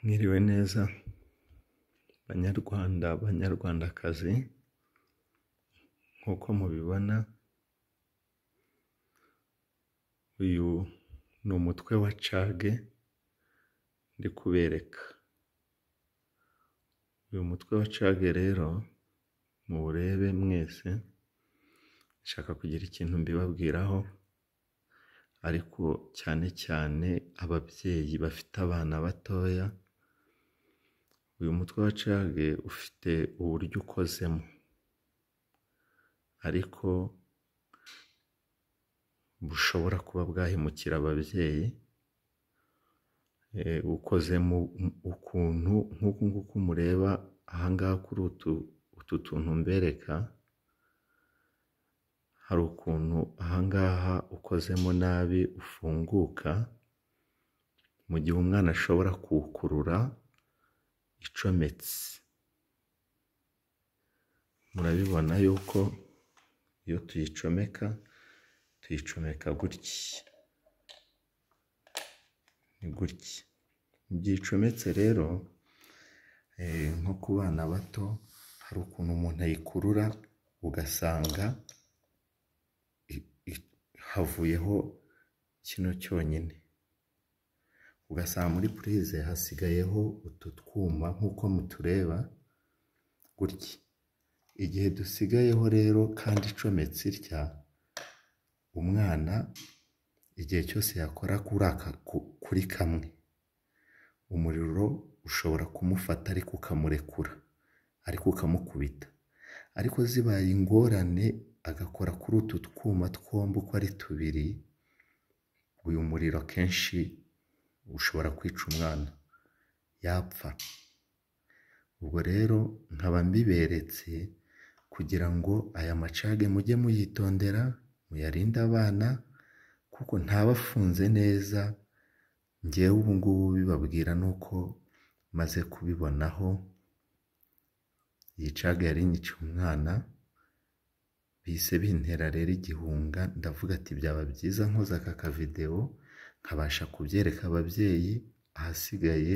Mwiriwe neza banyarwanda banyarwandakazi, nk'uko mubibona uyu ni umutwe wa cage ndi kubereka. Uyu mutwe wa cage rero muwurebe mwese, nshaka kugira ikintu mbibabwiraho, ariko cyane cyane ababyeyi bafite abana batoya. Uyu mutwe wa cage ufite uburyo ukozemo, ariko bushobora kuba bwahemukira ababyeyi. Ukoze mu ukuntu nk'uku nguku mureba ahangaha kuri utu tuntu mbereka, hari ukuntu ahangaha ukozemo nabi ufunguka, mu gihe umwana ashobora kuwukurura icometse. Murabibona yuko iyo tuyicomeka gutya, ni gutya. Igihe icometse rero, nko ku bana bato hari ukuntu umuntu ayikurura ugasanga havuyeho kino cyonyine, ugasanga muri purize hasigayeho utu twuma nk'uko mutureba gutya. Igihe dusigayeho rero kandi icometse itya, umwana igihe cyose yakora kuri kamwe, umuriro ushobora kumufata ariko ukamurekura, ariko ukamukubita. Ariko zibaye ingorane agakora kuri utu twuma twombi uko ari tubiri, uyu muriro akenshi ushobora kwica umwana, yapfa. Ubwo rero nkaba mbiberetse kugira ngo aya macage mujye muyitondera, muyarinde abana, kuko ntaba afunze neza. Njyewe ubu ngubu bibabwira nuko maze kubibonaho. Iyi cage yari inyiciye umwana, bise bintera rero igihunga. Ndavuga ati byaba byiza nkoze aka kavideo nkabasha kubyereka ababyeyi, ahasigaye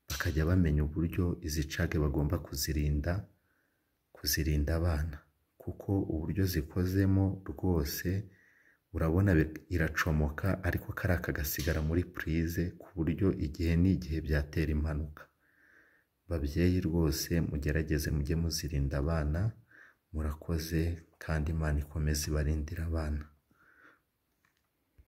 bakajya bamenya uburyo izi cage bagomba kuzirinda abana, kuko uburyo zikozemo rwose urabona iracomoka, ariko kariya kagasigara muri purize, ku buryo igihe n'igihe byatera impanuka. Babyeyi rwose mugerageze mujye muzirinda abana. Murakoze, kandi Imana ikomeze ibarindire abana.